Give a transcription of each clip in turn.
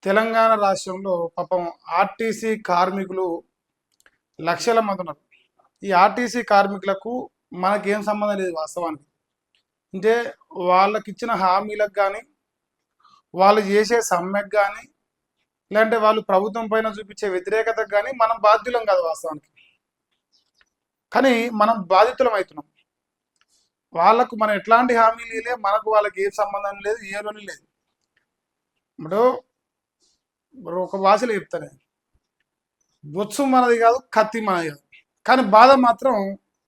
తెలంగాణ రాష్ట్రంలో పాపం ఆర్టీసీ కార్మికులు లక్షల మంది ఉన్నారు. ఈ ఆర్టీసీ కార్మికులకు మనకేం సంబంధం లేదు వాస్తవానికి. అంటే వాళ్ళకిచ్చిన హామీలకు కానీ, వాళ్ళు చేసే సమ్మెకు కానీ, లేదంటే వాళ్ళు ప్రభుత్వం పైన చూపించే వ్యతిరేకతకు కానీ మనం బాధ్యులం కాదు వాస్తవానికి. కానీ మనం బాధితులం అవుతున్నాం. వాళ్ళకు మనం ఎట్లాంటి హామీలు ఇవ్వలే, మనకు వాళ్ళకి ఏ సంబంధం లేదు, ఏ రోజు లేదు. ఇప్పుడు ఒక భాషలో చెప్తాను, బొత్సు మనది కాదు, కత్తి మనది కాదు, కానీ బాధ మాత్రం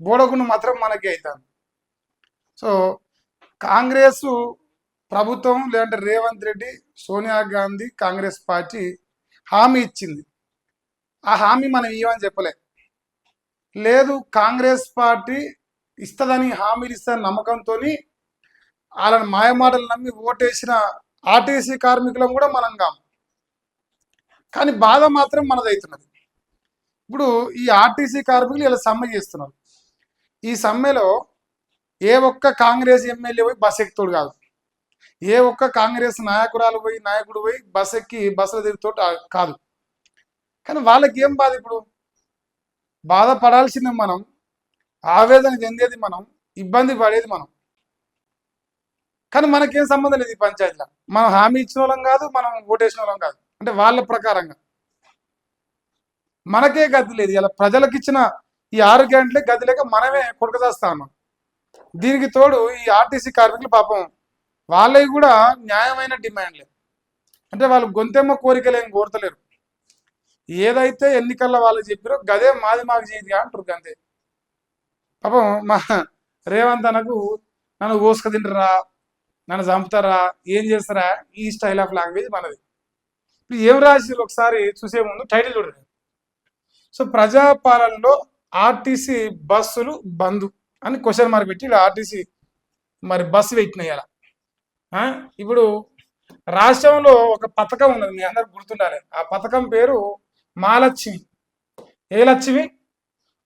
బోడగుండు మాత్రం మనకే అవుతాను. సో కాంగ్రెస్ ప్రభుత్వం లేదంటే రేవంత్ రెడ్డి, సోనియా గాంధీ, కాంగ్రెస్ పార్టీ హామీ ఇచ్చింది. ఆ హామీ మనం ఇవ్వని చెప్పలే. లేదు, కాంగ్రెస్ పార్టీ ఇస్తుందని హామీలు ఇస్తారని నమ్మకంతో వాళ్ళని మాయమాటలు నమ్మి ఓటేసిన ఆర్టీసీ కార్మికులను కూడా మనం కాము. కానీ బాధ మాత్రం మనదవుతున్నది. ఇప్పుడు ఈ ఆర్టీసీ కార్మికులు ఇలా సమ్మె చేస్తున్నారు. ఈ సమ్మెలో ఏ ఒక్క కాంగ్రెస్ ఎమ్మెల్యే పోయి బస్ ఎక్కుతాడు కాదు, ఏ ఒక్క కాంగ్రెస్ నాయకుడు పోయి బస్ ఎక్కి బస్సులో తిరుగుతూ కాదు. కానీ వాళ్ళకి ఏం బాధ? ఇప్పుడు బాధపడాల్సిందే మనం, ఆవేదన చెందేది మనం, ఇబ్బంది పడేది మనం. కానీ మనకేం సంబంధం లేదు. ఈ పంచాయతీలో మనం హామీ ఇచ్చిన వాళ్ళం కాదు, మనం ఓటేసిన వాళ్ళం కాదు. అంటే వాళ్ళ ప్రకారంగా మనకే గతి లేదు. ఇలా ప్రజలకు ఇచ్చిన ఈ 6 గంటలే గతి లేక మనమే కొడుకదాస్తా ఉన్నాం. దీనికి తోడు ఈ ఆర్టీసీ కార్మికులు పాపం వాళ్ళవి కూడా న్యాయమైన డిమాండ్లే. అంటే వాళ్ళు గొంతెమ్మ కోరికలు ఏం కోరతలేరు. ఏదైతే ఎన్నికల్లో వాళ్ళు చెప్పారో గదే మాది మాకు చేయదు అంటారు అంతే. పాపం మా రేవంత్ అనకు నన్ను కోసుక తింటారా, నన్ను చంపుతారా, ఏం చేస్తారా, ఈ స్టైల్ ఆఫ్ లాంగ్వేజ్ మనది. ఇప్పుడు ఏం రాసిరు ఒకసారి చూసే ముందు టైటిల్ చూడండి. సో ప్రజాపాలనలో ఆర్టీసీ బస్సులు బంద్ అని క్వశ్చన్ మార్క్ పెట్టి ఆర్టీసీ మరి బస్సు పెట్టినాయి. అలా ఇప్పుడు రాష్ట్రంలో ఒక పథకం ఉన్నది, మీ అందరికి గుర్తుండాలి. ఆ పథకం పేరు మహాలక్ష్మి. ఏ లక్ష్మి?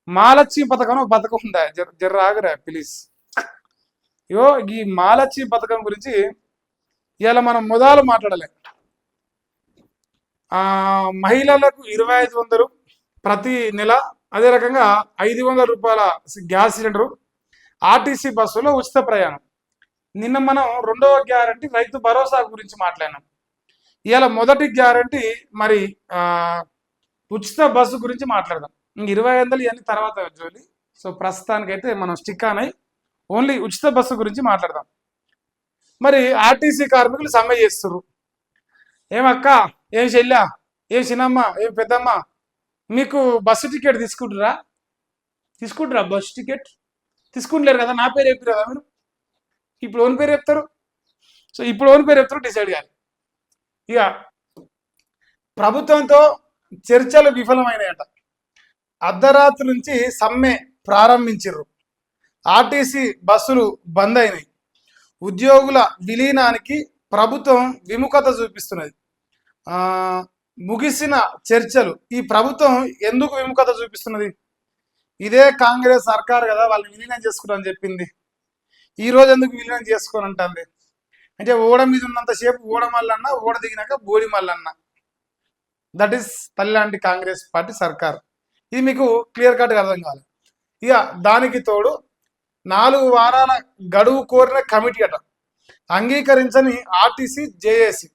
మహాలక్ష్మి పథకం. ఒక పథకం ఉందా? జర్రాగరా ప్లీజ్. ఇగో ఈ మహాలక్ష్మి పథకం గురించి ఇవాళ మనం మొదలు మాట్లాడలే. మహిళలకు 2500 ప్రతి నెల, అదే రకంగా 500 రూపాయల గ్యాస్ సిలిండరు, ఆర్టీసీ బస్సులో ఉచిత ప్రయాణం. నిన్న మనం 2వ గ్యారంటీ రైతు భరోసా గురించి మాట్లాడినాం. ఇవాళ మొదటి గ్యారంటీ మరి ఉచిత బస్సు గురించి మాట్లాడదాం. 2500 ఇవన్నీ తర్వాత జోలి. సో ప్రస్తుతానికైతే మనం స్టిక్ ఆన్ అయి ఓన్లీ ఉచిత బస్సు గురించి మాట్లాడదాం. మరి ఆర్టీసీ కార్మికులు సమ్మె చేస్తున్నారు. ఏమక్క, ఏం చెల్లా, ఏం చిన్నమ్మ, ఏం పెద్దమ్మ, మీకు బస్సు టికెట్ తీసుకుంటారా? బస్సు టికెట్ తీసుకుంటలేరు కదా. నా పేరు చెప్పారు కదా మీరు. ఇప్పుడు ఓన్ పేరు చెప్తారు. సో ఇప్పుడు ఓన్ పేరు చెప్తారు, డిసైడ్ కాదు. ఇక ప్రభుత్వంతో చర్చలు విఫలమైనాయట. అర్ధరాత్రి నుంచి సమ్మె ప్రారంభించారు. ఆర్టీసీ బస్సులు బంద్ అయినాయి. ఉద్యోగుల విలీనానికి ప్రభుత్వం విముఖత చూపిస్తున్నది. ముగిసిన చర్చలు. ఈ ప్రభుత్వం ఎందుకు విముఖత చూపిస్తున్నది? ఇదే కాంగ్రెస్ సర్కారు కదా వాళ్ళు విలీనం చేసుకుంటారని చెప్పింది. ఈ రోజు ఎందుకు విలీనం చేసుకోని అంటుంది? అంటే ఓడ మీద ఉన్నంతసేపు ఓడ మల్లన్న, ఓడ దిగినాక బోడి మల్లన్న. దట్ ఈస్ తల్లిలాంటి కాంగ్రెస్ పార్టీ సర్కారు. ఇది మీకు క్లియర్ కట్గా అర్థం కావాలి. ఇక దానికి తోడు 4 వారాల గడువు కోరిన కమిటీ అట, అంగీకరించని ఆర్టీసీ జేఏసీ,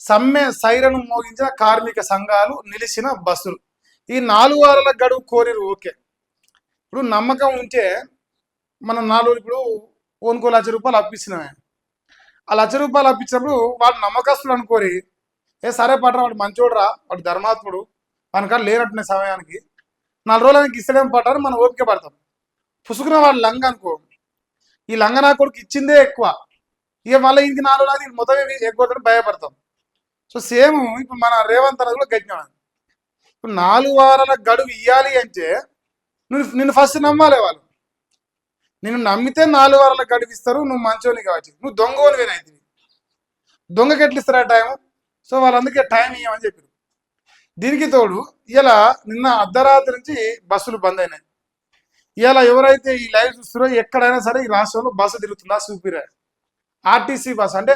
సమ్మె సైరను మోగించిన కార్మిక సంఘాలు, నిలిచిన బస్సులు. ఈ 4 వారాల గడువు కోరిరు. ఓకే, ఇప్పుడు నమ్మకం ఉంటే మనం 4 ఇప్పుడు ఓన్కో ₹1,00,000 అప్పించినామే. ఆ ₹1,00,000 అప్పించినప్పుడు వాడు నమ్మకస్తులు అనుకోరి, సరే పట్టరా, వాడు మంచోడురా, వాడు ధర్మాత్ముడు, మనకాడ లేనట్టునే సమయానికి 4 రోజులకి ఇస్తలేం పట్టారు, మనం ఓపిక పడతాం. పుసుకున్న వాడు లంగ అనుకో, ఈ లంగ నా కొడుకు ఇచ్చిందే ఎక్కువ, ఇక మళ్ళీ ఇంక 4 రోజులు మొత్తం ఎక్కువ భయపడతాం. సో సేమ్ ఇప్పుడు మన రేవంత్ అనేది కూడా గట్టిన. ఇప్పుడు 4 వారాల గడువు ఇవ్వాలి అంటే నిన్ను ఫస్ట్ నమ్మాలి వాళ్ళు. నిన్ను నమ్మితే 4 వారాల గడువు ఇస్తారు. నువ్వు మంచోని కావచ్చు, నువ్వు దొంగోనివేనైతే దొంగకి ఎట్లు ఇస్తారా టైం? సో వాళ్ళు అందుకే టైం ఇవ్వమని చెప్పారు. దీనికి తోడు ఇలా నిన్న అర్ధరాత్రి నుంచి బస్సులు బంద్ అయినాయి. ఇలా ఎవరైతే ఈ లైవ్ చూస్తారో ఎక్కడైనా సరే ఈ రాష్ట్రంలో బస్సు తిరుగుతుందా చూపిరా. ఆర్టీసీ బస్సు అంటే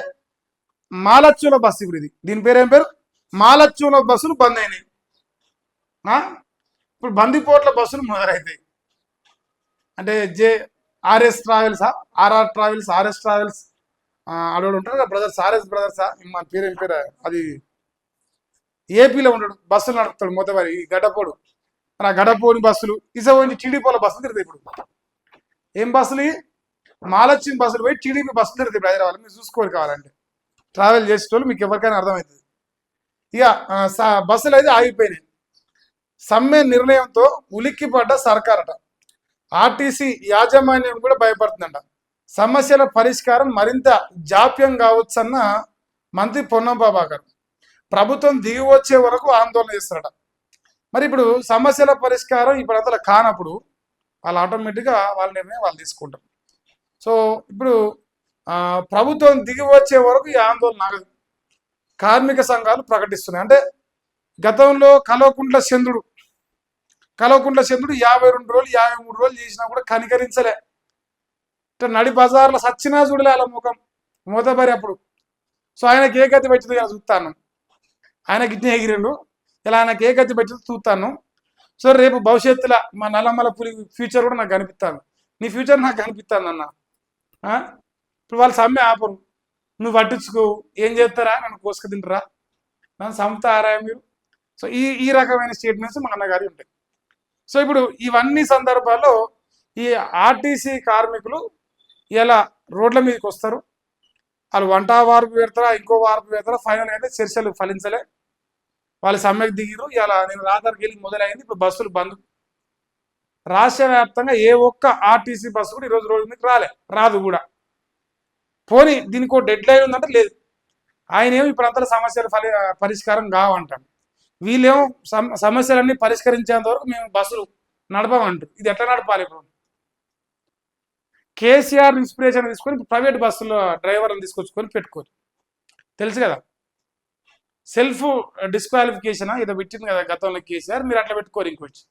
మహాలక్ష్మిల బస్సు. ఇప్పుడు ఇది దీని పేరు ఏం పేరు? మాలచ్చూల బస్సులు బంద్ అయినాయి. ఇప్పుడు బందిపోట్ల బస్సులు మొదలవుతాయి. అంటే ఆర్ఎస్ ట్రావెల్సా, ఆర్ఆర్ ట్రావెల్స్, ఆర్ఎస్ ట్రావెల్స్, అడవాడు ఉంటారు కదా బ్రదర్స్, ఆర్ఎస్ బ్రదర్సా, మన పేరు ఏం పేరు అది, ఏపీలో ఉంటాడు, బస్సులు నడుపుతాడు మొదటి గడ్డపోడు. మన గడ్డపోని బస్సులు ఇసోంటి టీడీపీల బస్సులు తిరుగుతాయి. ఇప్పుడు ఏం బస్సులు? మాలచ్చిన బస్సులు పోయి టీడీపీ బస్సులు తిరుగుతాయి హైదరాబాద్. మీరు చూసుకోవాలి కావాలంటే, ట్రావెల్ చేసేటోళ్ళు మీకు ఎవరికైనా అర్థమవుతుంది. ఇక బస్సులు అయితే ఆగిపోయినాయి. సమ్మె నిర్ణయంతో ఉలిక్కిపడ్డ సర్కారట. ఆర్టీసీ యాజమాన్యం కూడా భయపడుతుందంట. సమస్యల పరిష్కారం మరింత జాప్యం కావచ్చన్న మంత్రి పొన్నం ప్రభాకర్. ప్రభుత్వం దిగి వచ్చే వరకు ఆందోళన చేస్తారట. మరి ఇప్పుడు సమస్యల పరిష్కారం ఇప్పుడు అంతా కానప్పుడు వాళ్ళు ఆటోమేటిక్గా వాళ్ళ నిర్ణయం వాళ్ళు తీసుకుంటారు. సో ఇప్పుడు ప్రభుత్వం దిగి వచ్చే వరకు ఈ ఆందోళన ఆగదు. కార్మిక సంఘాలు ప్రకటిస్తున్నాయి. అంటే గతంలో కల్వకుంట్ల చంద్రుడు 52 రోజులు 53 రోజులు చేసినా కూడా కనికరించలే. నడి బజార్లో సచ్చినా చూడలే అలా ముఖం మూతబరి అప్పుడు. సో ఆయనకి ఏ గతి పెట్టింది ఇలా చూస్తాను. ఆయనకి ఇట్నే ఎగిరిండు, ఇలా ఆయనకి ఏ గతి పెట్టింది చూస్తాను. సో రేపు భవిష్యత్తులో మా నల్లమల పులి ఫ్యూచర్ కూడా నాకు కనిపిస్తాను. నీ ఫ్యూచర్ నాకు కనిపిస్తాను అన్న. ఇప్పుడు వాళ్ళు సమ్మె ఆపరు, నువ్వు పట్టించుకోవు, ఏం చేస్తారా, నన్ను కోసుకు తింటారా, నన్ను చంపుతారా మీరు. సో ఈ రకమైన స్టేట్మెంట్స్ మా అన్నగారి ఉంటాయి. సో ఇప్పుడు ఇవన్నీ సందర్భాల్లో ఈ ఆర్టీసీ కార్మికులు ఇలా రోడ్ల మీదకి వస్తారు. వాళ్ళు వంట వార్పు పెడతారా, ఇంకో వార్పు పెడతారా, ఫైనల్ అయితే చర్చలు ఫలించలే, వాళ్ళు సమ్మెకు దిగిరు. ఇలా నేను రాత్రికి వెళ్ళి మొదలైంది. ఇప్పుడు బస్సులు బంద్. రాష్ట్ర వ్యాప్తంగా ఏ ఒక్క ఆర్టీసీ బస్సు కూడా ఈరోజు రోడ్డు మీదకి రాదు కూడా. పోనీ దీనికి ఒక డెడ్ లైన్ ఉందంటే లేదు. ఆయన ఏమో ఇప్పుడు అంతా సమస్యలు పరిష్కారం కావంటాం. వీళ్ళేమో సమస్యలన్నీ పరిష్కరించేంత వరకు మేము బస్సులు నడపమంటారు. ఇది ఎట్లా నడపాలి? ఇప్పుడు కేసీఆర్ ఇన్స్పిరేషన్ తీసుకొని ప్రైవేట్ బస్సులో డ్రైవర్లను తీసుకొచ్చుకొని పెట్టుకోరు. తెలుసు కదా, సెల్ఫ్ డిస్క్వాలిఫికేషన్ ఏదో పెట్టింది కదా గతంలో కేసీఆర్. మీరు అట్లా పెట్టుకోరు ఇంకొచ్చి.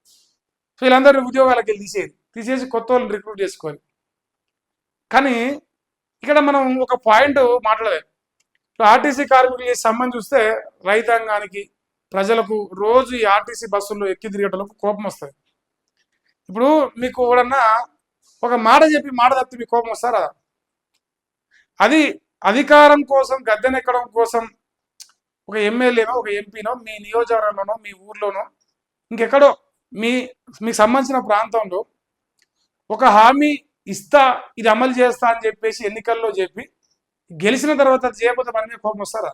సో వీళ్ళందరూ ఉద్యోగాలకు వెళ్ళి తీసేసి కొత్త వాళ్ళని రిక్రూట్ చేసుకోవాలి. కానీ ఇక్కడ మనం ఒక పాయింట్ మాట్లాడలేదు. ఆర్టీసీ కార్మికులకి సంబంధం చూస్తే రైతాంగానికి, ప్రజలకు రోజు ఈ ఆర్టీసీ బస్సుల్లో ఎక్కి తిరిగేటలకు కోపం వస్తుంది. ఇప్పుడు మీకు ఎవడన్నా ఒక మాట చెప్పి మాట తప్పి మీకు కోపం వస్తారా? అది అధికారం కోసం, గద్దెనెక్కడం కోసం ఒక ఎమ్మెల్యేనో ఒక ఎంపీనో మీ నియోజకవర్గంలోనో మీ ఊర్లోనో ఇంకెక్కడో మీకు సంబంధించిన ప్రాంతంలో ఒక హామీ ఇస్తా, ఇది అమలు చేస్తా అని చెప్పేసి ఎన్నికల్లో చెప్పి గెలిచిన తర్వాత చేయకపోతే మన మీద కోపం వస్తారా?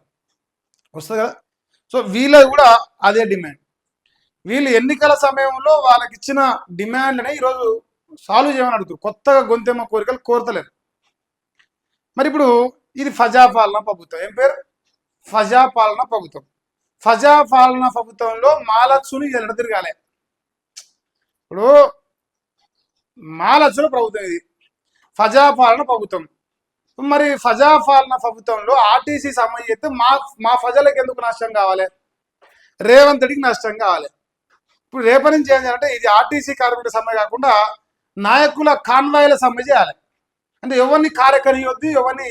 వస్తుంది కదా. సో వీళ్ళది కూడా అదే డిమాండ్. వీళ్ళు ఎన్నికల సమయంలో వాళ్ళకి ఇచ్చిన డిమాండ్నే ఈరోజు సాల్వ్ చేయమని అడుగుతారు. కొత్తగా గొంతెమ్మ కోరికలు కోరతలేరు. మరి ఇప్పుడు ఇది ప్రజాపాలన ప్రభుత్వం. ఏం పేరు? ప్రజాపాలన ప్రభుత్వం. ప్రజాపాలన ప్రభుత్వంలో మాలచ్చుని తిరగాలి. ఇప్పుడు మాలచ్చుల ప్రభుత్వం ఇది, ప్రజాపాలన ప్రభుత్వం. మరి ప్రజాపాలన ప్రభుత్వంలో ఆర్టీసీ సమ్మె చేస్తే మా ప్రజలకు ఎందుకు నష్టం కావాలి? రేవంత్ రెడ్డికి నష్టం కావాలి. ఇప్పుడు రేపటి నుంచి ఏం చేయాలంటే ఇది ఆర్టీసీ కార్మికుల సమ్మె కాకుండా నాయకుల కాన్వాయ్ల సమ్మె చేయాలి. అంటే ఎవరిని కారెక్కనియొద్దు, ఎవరిని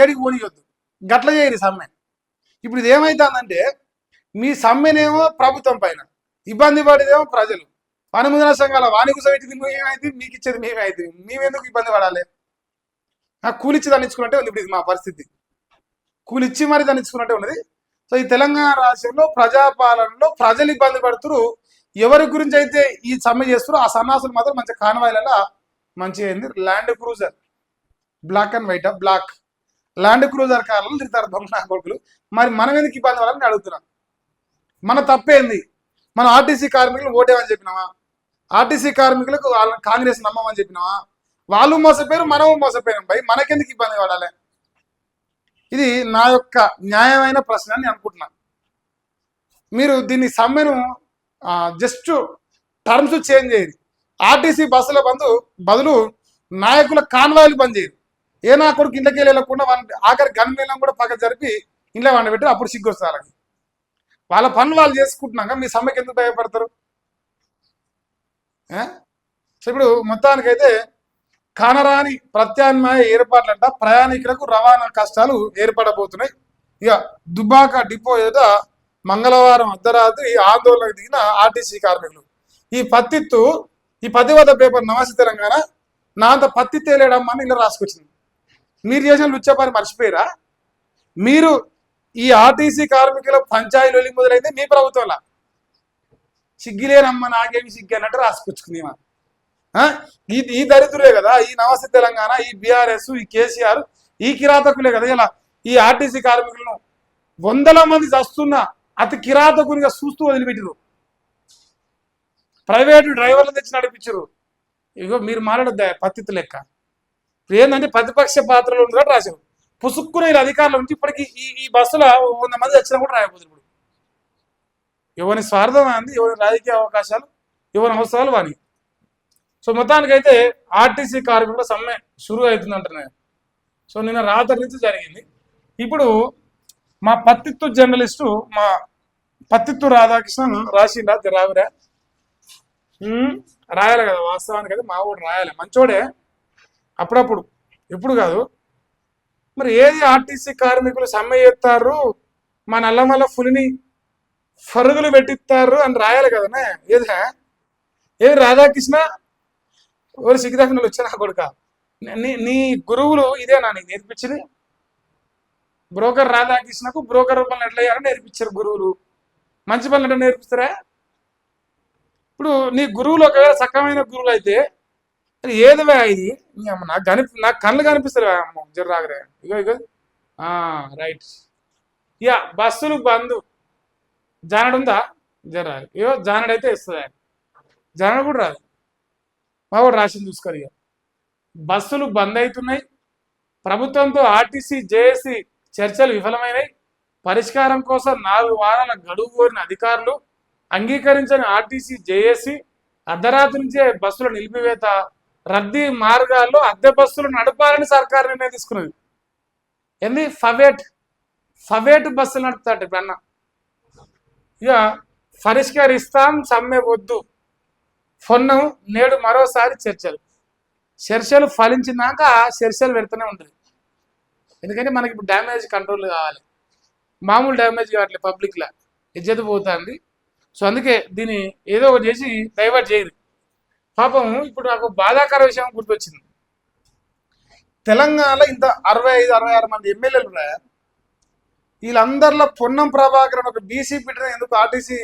ఏడికి పోనియొద్దు, గట్ల చేయరు సమ్మె. ఇప్పుడు ఇది ఏమవుతుందంటే మీ సమ్మెనేమో ప్రభుత్వం పైన, ఇబ్బంది పడేదేమో ప్రజలు. పని ముందు సంఘాల వాణి కోసం ఇచ్చింది మేమైతే, మీకు ఇచ్చేది మేమే అయితే, మేమెందుకు ఇబ్బంది పడాలి? కూలిచ్చి దండించుకున్నట్టే ఉంది ఇప్పుడు ఇది మా పరిస్థితి. కూలిచ్చి మరి దండించుకున్నట్టే ఉన్నది. సో ఈ తెలంగాణ రాష్ట్రంలో ప్రజాపాలనలో ప్రజలు ఇబ్బంది పడుతున్నారు. ఎవరి గురించి అయితే ఈ సమ్మె చేస్తారో ఆ సన్నాసులు మాత్రం మంచి కాన్వాయ్లలో మంచిగా అయింది. Land cruiser, black and white, black land cruiser కార్లు తిరుగుతారు దొంగ కొడుకులు. మరి మనం ఎందుకు ఇబ్బంది పడాలని అడుగుతున్నాం. మన తప్పేంది? మనం ఆర్టీసీ కార్మికులు ఓటేమని చెప్పినావా? ఆర్టీసీ కార్మికులకు కాంగ్రెస్ నమ్మమని చెప్పినావా? వాళ్ళు మోసపోయారు, మనము మోసపోయాం. భయ్ మనకెందుకు ఇబ్బంది పడాలి? ఇది నా యొక్క న్యాయమైన ప్రశ్న అని అనుకుంటున్నాను. మీరు దీన్ని సమ్మెను జస్ట్ టర్మ్స్ చేంజ్ చేయరు. ఆర్టీసీ బస్సుల బదులు నాయకుల కాన్వాయ్లు బంద్ చేయరు. ఏ నా కొడుకు ఇంట్లోకి వెళ్ళకుండా ఆఖరి గన్మేళం కూడా పక్క జరిపి ఇంట్లో వండబెట్టి అప్పుడు సిగ్గు వస్తుంది వాళ్ళకి. వాళ్ళ పనులు వాళ్ళు చేసుకుంటున్నాక మీ సమ్మెకి ఎందుకు భయపడతారు? సో ఇప్పుడు మొత్తానికైతే కానరాని ప్రత్యామ్నాయ ఏర్పాట్లంట ప్రయాణికులకు రవాణా కష్టాలు ఏర్పడబోతున్నాయి. ఇక దుబ్బాక డిపో ఎదుట మంగళవారం అర్ధరాత్రి ఆందోళనకు దిగిన ఆర్టీసీ కార్మికులు. ఈ పత్తిత్తు ఈ పతివత పేపర్ నమస్తే తెలంగాణ నా అంత పత్తి తేలేడమ్మా అని ఇలా రాసుకొచ్చింది. మీరు చేసిన లుచ్చ పని మర్చిపోయారా? మీరు ఈ ఆర్టీసీ కార్మికుల పంచాయతీలు వెళ్ళి మొదలైతే మీ ప్రభుత్వంలో సిగ్గిలేనమ్మ నాకేమి సిగ్గి అన్నట్టు రాసుకొచ్చుకుంది. ఈ దరిద్రులే కదా ఈ నమస్తే తెలంగాణ, ఈ బీఆర్ఎస్, ఈ కేసీఆర్, ఈ కిరాతకులే కదా ఇలా ఈ ఆర్టీసీ కార్మికులను వందల మంది చస్తున్న అతి కిరాతకునిగా చూస్తూ వదిలిపెట్టారు. ప్రైవేటు డ్రైవర్లు తెచ్చి నడిపించారు. ఇగో మీరు మాట్లాడద్దా పత్తిత్తు లెక్క ఏంటంటే ప్రతిపక్ష పాత్రలు ఉన్నట్టు రాశారు. పుసుక్కున ఇలా అధికారులు ఉంచి ఇప్పటికి ఈ బస్సులో 100 మంది వచ్చినా కూడా రాయబోతుంది. ఇప్పుడు ఎవరి స్వార్థం అంది, ఎవరి రాజకీయ అవకాశాలు, ఎవరి అవసరాలు వాని. సో మొత్తానికైతే ఆర్టీసీ కార్మికుల సమ్మె షురూ అవుతుందంటున్నాను. సో నిన్న రాత్రి నుంచి జరిగింది. ఇప్పుడు మా పత్తిత్తు జర్నలిస్టు మా పత్తిత్తు రాధాకృష్ణన్ రాసిండా రావిరా రాయాలి కదా, వాస్తవానికి అయితే మా ఊడు రాయాలి, మంచోడే అప్పుడప్పుడు, ఎప్పుడు కాదు. మరి ఏది ఆర్టీసీ కార్మికులు సమ్మె చేస్తారు, మా నల్లమల్ల పులిని ఫరుగులు పెట్టిస్తారు అని రాయాలి కదనే. ఏది రాధాకృష్ణ ఎవరు సిగ్గుదాకుండా వచ్చినా కొడుక, నీ గురువులు ఇదేనా నీకు నేర్పించింది? బ్రోకర్ రాధాకృష్ణకు బ్రోకర్ పనులు ఎట్లా చేయాలని నేర్పించారు గురువులు. మంచి పనులు ఎట్లా నేర్పిస్తారా? ఇప్పుడు నీ గురువులు ఒకవేళ సక్రమైన గురువులు అయితే ఏదివే ఇది నాకు కళ్ళు కనిపిస్తారు జర రాగరే. ఇగో రైట్. ఇక బస్సులు బంద్ జానడు ఉందా జర ఇగో జానడైతే ఇస్తుంది. జానడు కూడా రాదు, మా కూడా రాసింది చూసుకోరు. ఇక బస్సులు బంద్ అవుతున్నాయి. ప్రభుత్వంతో ఆర్టీసీ జేఏసీ చర్చలు విఫలమైనాయి. పరిష్కారం కోసం 4 వారాల గడువు కోరిన అధికారులు. అంగీకరించని ఆర్టీసీ జేఏసీ అర్ధరాత్రి నుంచే బస్సుల నిలిపివేత. రద్దీ మార్గాల్లో అద్దె బస్సులు నడపాలని సర్కారు నిర్ణయం తీసుకున్నది. ఏంది ఫవేట్ బస్సులు నడుపుతాడు ఇప్పుడు అన్న. ఇక పరిష్కరిస్తాం సమ్మె వద్దు పొన్నం నేడు మరోసారి చర్చలు ఫలించినాక చర్చలు పెడుతూనే ఉంటుంది. ఎందుకంటే మనకి ఇప్పుడు డ్యామేజ్ కంట్రోల్ కావాలి, మామూలు డ్యామేజ్ కావట్లేదు, పబ్లిక్లా ఇజ్జత్ పోతుంది. సో అందుకే దీన్ని ఏదో ఒకటి చేసి డైవర్ట్ చేయరు. పాపం ఇప్పుడు నాకు బాధాకర విషయం గుర్తొచ్చింది. తెలంగాణలో ఇంత 65-66 మంది ఎమ్మెల్యేలు ఉన్నాయా, వీళ్ళందరిలో పొన్నం ప్రభాకర్ ఒక బీసీ బిడ్డను ఎందుకు ఆర్టీసీ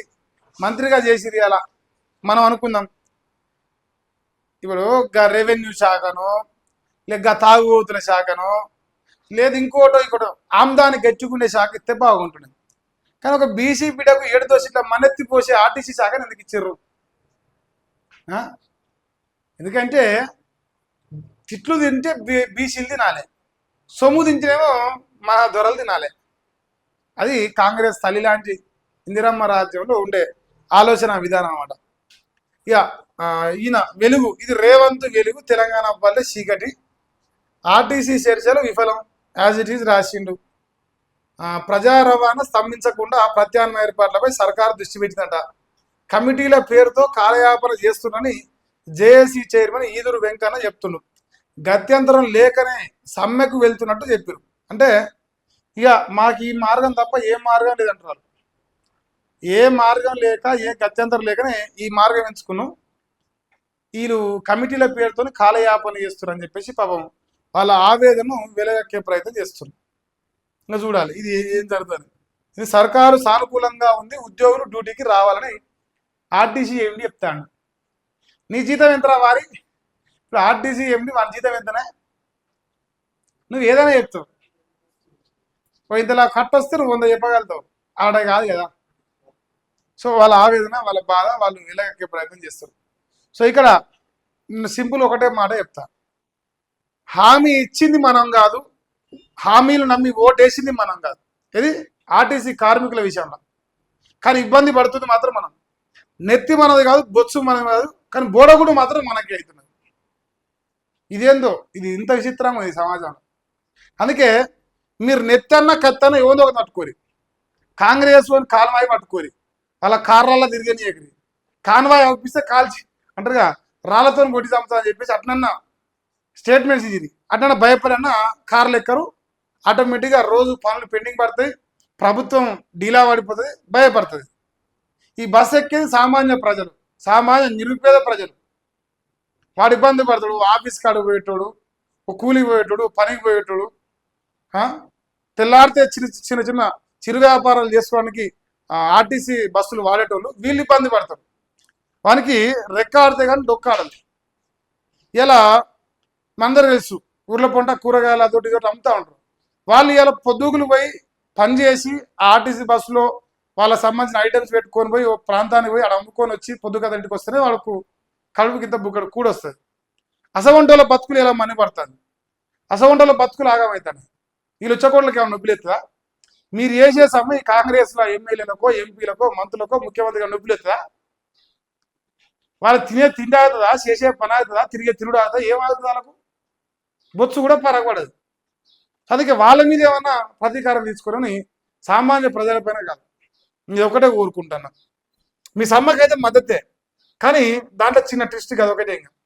మంత్రిగా చేసిరి అలా మనం అనుకుందాం. ఇప్పుడు రెవెన్యూ శాఖనో లేక తాగుబోతుల శాఖనో లేదు ఇంకోటో ఆమ్దాన్ని గెచ్చుకునే శాఖ ఇస్తే బాగుంటుంది. కానీ ఒక బీసీ బిడ్డకు 7 దోశ మన్నెత్తి పోసే ఆర్టీసీ శాఖను ఎందుకు ఇచ్చారు? ఎందుకంటే తిట్లు తింటే బీసీలు తినాలి, సొమ్ము తింటేనేమో మా దొరలు తినాలి. అది కాంగ్రెస్ తల్లి లాంటి ఇందిరమ్మ రాజ్యంలో ఉండే ఆలోచన విధానం అన్నమాట. ఇక ఈయన వెలుగు, ఇది రేవంత్ వెలుగు, తెలంగాణ వల్లే చీకటి. ఆర్టీసీ చర్చలు విఫలం, యాజ్ ఇట్ ఈజ్ రాసిండు. ప్రజా రవాణా స్తంభించకుండా ప్రత్యామ్నాయ ఏర్పాట్లపై సర్కారు దృష్టి పెట్టిందట. కమిటీల పేరుతో కాలయాపన చేస్తున్నని జేఏసీ చైర్మన్ ఈదురు వెంకన్న చెప్తున్నారు. గత్యంతరం లేకనే సమ్మెకు వెళ్తున్నట్టు చెప్పారు. అంటే ఇక మాకు ఈ మార్గం తప్ప ఏ మార్గం లేదంటున్నారు. ఏ మార్గం లేక ఏ గత్యంతరం లేకనే ఈ మార్గం ఎంచుకున్నాం, వీళ్ళు కమిటీల పేరుతో కాలయాపన చేస్తున్నారని చెప్పేసి పాపం వాళ్ళ ఆవేదనను వెలగక్కే ప్రయత్నం చేస్తున్నారు. ఇంకా చూడాలి ఇది ఏం జరుగుతుంది. ఇది సర్కారు సానుకూలంగా ఉంది, ఉద్యోగులు డ్యూటీకి రావాలని ఆర్టీసీ ఎండి చెప్తాడు. నీ జీతం ఎంతరా వారి? ఇప్పుడు ఆర్టీసీ ఎండి వారి జీతం ఎంతనే నువ్వు ఏదైనా చెప్తావు. ఇంతలా కట్టొస్తే నువ్వు 100 చెప్పగలుగుతావు, ఆడ కాదు కదా. సో వాళ్ళ ఆవేదన, వాళ్ళ బాధ వాళ్ళు వెలగక్కే ప్రయత్నం చేస్తారు. సో ఇక్కడ సింపుల్ ఒకటే మాట చెప్తా, హామీ ఇచ్చింది మనం కాదు, హామీలు నమ్మి ఓటేసింది మనం కాదు. ఇది ఆర్టీసీ కార్మికుల విషయంలో. కానీ ఇబ్బంది పడుతుంది మాత్రం మనం. నెత్తి మనది కాదు, బొత్సు మనది కాదు, కానీ బోడగుడు మాత్రం మనకి అవుతున్నది. ఇదేందో ఇది ఇంత విచిత్రంగా ఉంది సమాజంలో. అందుకే మీరు నెత్తన్న కత్తన్న ఏదో ఒక పట్టుకోరి, కాంగ్రెస్ అని కాన్వాయ్ పట్టుకోరి, వాళ్ళ కార్లలో తిరిగని ఎగిరి కాన్వాయ్ అవుపిస్తే కాల్చి అంటారుగా రాళ్లతో కొట్టి చంపుతా అని చెప్పేసి అట్లన్నా స్టేట్మెంట్స్ ఇది. అట్లన్నా భయపడన్నా కార్లు ఎక్కరు, ఆటోమేటిక్గా రోజు పనులు పెండింగ్ పడతాయి, ప్రభుత్వం డీలా పడిపోతుంది, భయపడుతుంది. ఈ బస్సు ఎక్కేది సామాన్య ప్రజలు, సామాన్య నిరుపేద ప్రజలు. వాడు ఇబ్బంది పడతాడు, ఆఫీస్ కాడికి పోయేటోడు, ఒక కూలికి పోయేటోడు, పనికి పోయేటోడు, తెల్లారితే చిన్న చిన్న చిన్న చిరు వ్యాపారాలు చేసుకోవడానికి ఆర్టీసీ బస్సులు వాడేటోళ్ళు వీళ్ళు ఇబ్బంది పడతారు. వానికి రెక్కాడితే కానీ డొక్కాడదు. ఇలా మందరు తెలుసు, ఊర్ల పొంట కూరగాయలు అదొకటి ఇదొకటి అమ్ముతూ ఉంటారు. వాళ్ళు ఇలా పొద్దుగులు పోయి పని చేసి ఆర్టీసీ బస్సులో వాళ్ళకి సంబంధించిన ఐటమ్స్ పెట్టుకొని పోయి ఒక ప్రాంతానికి పోయి అక్కడ అమ్ముకొని వచ్చి పొద్దుగల ఇంటికి వస్తేనే వాళ్ళకు కడుపు కింద బుక్కడు కూడొస్తుంది. అసవంటోళ్ళ బతుకులు ఎలా మని పడుతుంది, అసవంటోళ్ళ బతుకులు ఆగమవుతాయి. వీళ్ళు వచ్చకోళ్ళకి ఏమైనా నొప్పులెత్తుదా? మీరు చేసే సమయం ఈ కాంగ్రెస్లో ఎమ్మెల్యేలకో ఎంపీలకో మంత్రులకో ముఖ్యమంత్రిగా నొప్పులెత్తుదా? వాళ్ళు తినే తిండి అవుతుందా, చేసే పని అవుతుందా, తిరిగే తిరుడు అవుతుందా? ఏమవుతుంది? వాళ్ళకు బొచ్చు కూడా పరగబడదు. అందుకే వాళ్ళ మీద ఏమన్నా ప్రతీకారం తీసుకుని సామాన్య ప్రజలపైన కాదు, ఇది ఒకటే కోరుకుంటున్నా. మీ సమ్మకైతే మద్దతే, కానీ దాంట్లో చిన్న ట్విస్ట్ కదా ఒకటే.